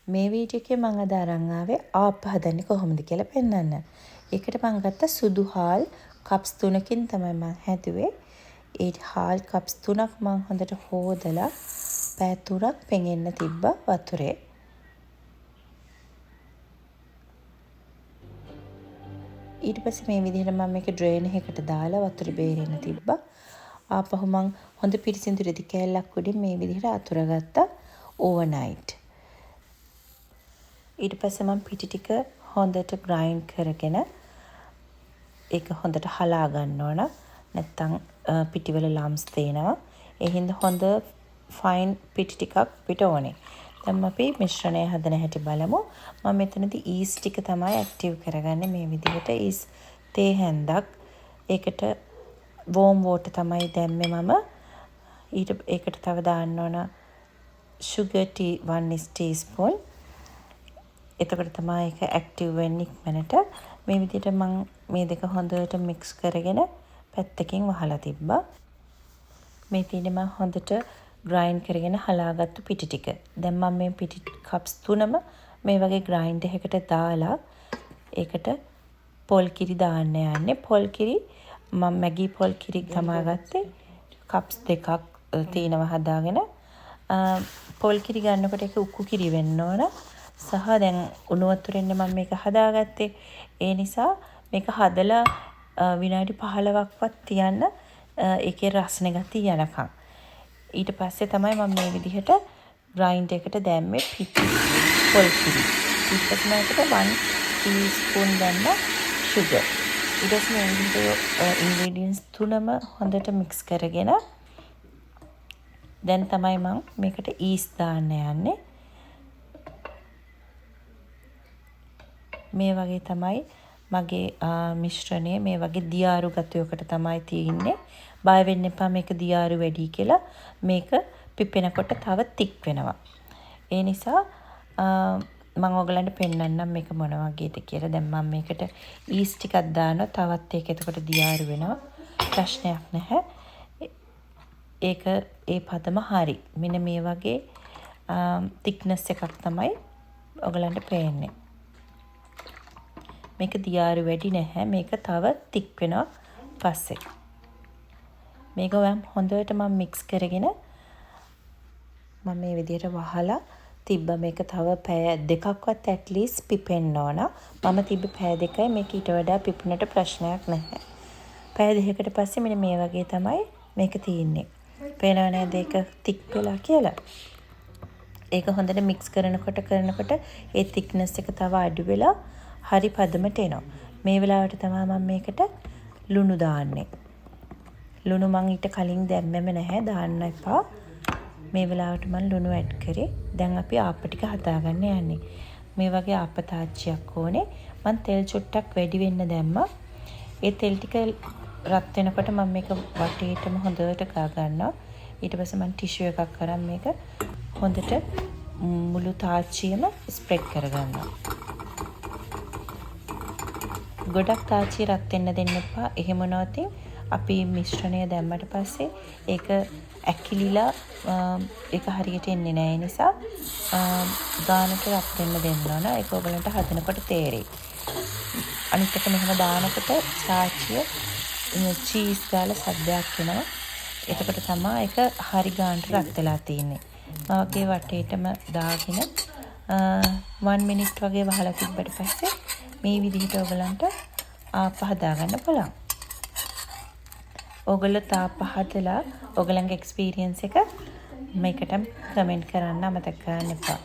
මේ වීඩියෝ එකේ මම අද අරන් ආවේ ආප්ප හදන්නේ කොහොමද කියලා පෙන්වන්න. ඒකට මම ගත්ත සුදු හාල් කප්ස් 3කින් තමයි මම හැදුවේ. ඒ හාල් කප්ස් 3ක් මම හොඳට හොදලා පැය 3ක් පෙඟෙන්න තිබ්බා වතුරේ. ඊට පස්සේ මේ විදිහට මම මේක ඩ්‍රේන් එකකට දාලා වතුර බේරෙන්න තිබ්බා. ආපහු මම හොඳ පිරිසිදු රෙදි කෑල්ලක් උඩින් මේ විදිහට අතුරගත්තා ඕවර්නයිට්. ඊට පස්සේ මම පිටි ටික හොඳට ග්‍රයින්ඩ් කරගෙන ඒක හොඳට හලා ගන්න ඕන. නැත්තම් පිටිවල ලම්ස් තේනවා. ඒ හින්දා හොඳ ෆයින් පිටි ටිකක් පිට ඕනේ. දැන් අපි මිශ්‍රණය හදන හැටි බලමු. මම මෙතනදී ඊස් ටික තමයි ඇක්ටිව් කරගන්නේ මේ විදිහට. ඊස් තේ හැන්දක්. ඒකට වෝම් වෝටර් තමයි දැම්මේ මම. ඒකට තව දාන්න ඕන sugar tea 1 teaspoon. එතකොට තමයි ඒක ඇක්ටිව් වෙන්නේ ඉක්මනට. මේ විදිහට මම මේ දෙක හොඳට මික්ස් කරගෙන පැත්තකින් වහලා තිබ්බා. මේ තියෙන්නේ මම හොඳට ග්‍රයින්ඩ් කරගෙන හලාගත්තු පිටි ටික. දැන් මම මේ පිටි කප්ස් 3ම මේ වගේ ග්‍රයින්ඩර් එකකට දාලා ඒකට පොල් කිරි දාන්න යන්නේ. පොල් කිරි මම මැගි පොල් කිරි තමයි ගත්තේ. කප්ස් දෙකක් තියෙනවා හදාගෙන. පොල් කිරි ගන්නකොට ඒක උක්කු කිරි වෙන්න ඕන. සහ දැන් උණු වතුරෙන් මම මේක හදාගත්තේ. ඒ නිසා මේක හදලා විනාඩි 15ක්වත් තියන්න ඒකේ රසන ගතිය යනකම්. ඊට පස්සේ තමයි මම මේ විදිහට ග්‍රයින්ඩර් එකට දැම්මේ පිටි පොල් කිරි. ඊට පස්සේ මම ඒකට 1 teaspoon දැම්ම sugar. ඊට පස්සේ මේ විදිහට ingredients තුනම හොඳට mix කරගෙන දැන් තමයි මම මේකට ඊස් දාන්න යන්නේ. මේ වගේ තමයි මගේ මිශ්‍රණය මේ වගේ දියාරු ගතියකට තමයි තියෙන්නේ. බය වෙන්න එපා මේක දියාරු වැඩි කියලා. මේක පිපෙනකොට තව තික් වෙනවා. ඒ නිසා මම ඔයගලන්ට පෙන්නන්නම් මේක මොන වගේද කියලා. දැන් මම මේකට ඊස් ටිකක් දානවා. තවත් ඒක එතකොට දියාරු වෙනවා. ප්‍රශ්නයක් නැහැ. ඒක ඒ පදම හරි. මෙන්න මේ වගේ thickness එකක් තමයි ඔයගලන්ට පේන්නේ. මේක දියාරු වැඩි නැහැ. මේක තව තික් වෙනවා පස්සේ. මේක හොඳට මම මික්ස් කරගෙන මම මේ විදිහට වහලා තිබ්බා. මේක තව පැය දෙකක්වත් at least පිපෙන්න ඕන. මම තිබ්බ පැය දෙකයි. මේක ඊට වඩා පිපුණට ප්‍රශ්නයක් නැහැ. පැය දෙකකට පස්සේ මෙන්න මේ වගේ තමයි මේක තියෙන්නේ. පේනව නේද ඒක තික් වෙලා කියලා? ඒක හොඳට මික්ස් කරනකොට ඒ thickness එක තව අඩු වෙලා හරි පදමට එනවා. මේ වෙලාවට තමයි මම මේකට ලුණු දාන්නේ. ලුණු මං ඊට කලින් දැම්මෙම නැහැ. දාන්න එපා. මේ වෙලාවට මම ලුණු ඇඩ් කරේ. දැන් අපි ආප්ප ටික හදාගන්න යන්නේ. මේ වගේ ආප්ප තාච්චියක් ඕනේ. මම තෙල් චුට්ටක් වැඩි වෙන්න දැම්මා. ඒ තෙල් ටික රත් වෙනකොට මම මේක වටේටම හොඳට ගා ගන්නවා. ඊට පස්සේ මම ටිෂු එකක් අරන් මේක හොඳට මුළු තාච්චියම ස්ප්‍රෙඩ් කරගන්නවා. ගොඩක් තාච්චිය රත් වෙන්න දෙන්න එපා. එහෙම නැත්නම් අපි මිශ්‍රණය දැම්මට පස්සේ ඒක ඇකිලිලා ඒක හරියට එන්නේ නැහැ. ඒ නිසා ගානට රත් වෙන්න දෙන්න ඕන. ඒක ඔයගලන්ට හදනකොට තේරෙයි. අනිත් එක මෙහෙම දානකොට තාච්චිය චීස් ගාලා සද්දයක් එනවා. එතකොට තමයි ඒක හරි ගානට රත් වෙලා තියෙන්නේ. මාගේ වටේටම දාගෙන 1 minute වගේ වහලා තිබ්බට පස්සේ මේ විදිහට ඔයගලන්ට ආප්ප හදාගන්න පුළුවන්. ඔයගොල්ලෝ තාප්ප හදලා ඔයගලන්ගේ එක්ස්පීරියන්ස් එක මේකට කමෙන්ට් කරන්න අමතක කරන්න එපා.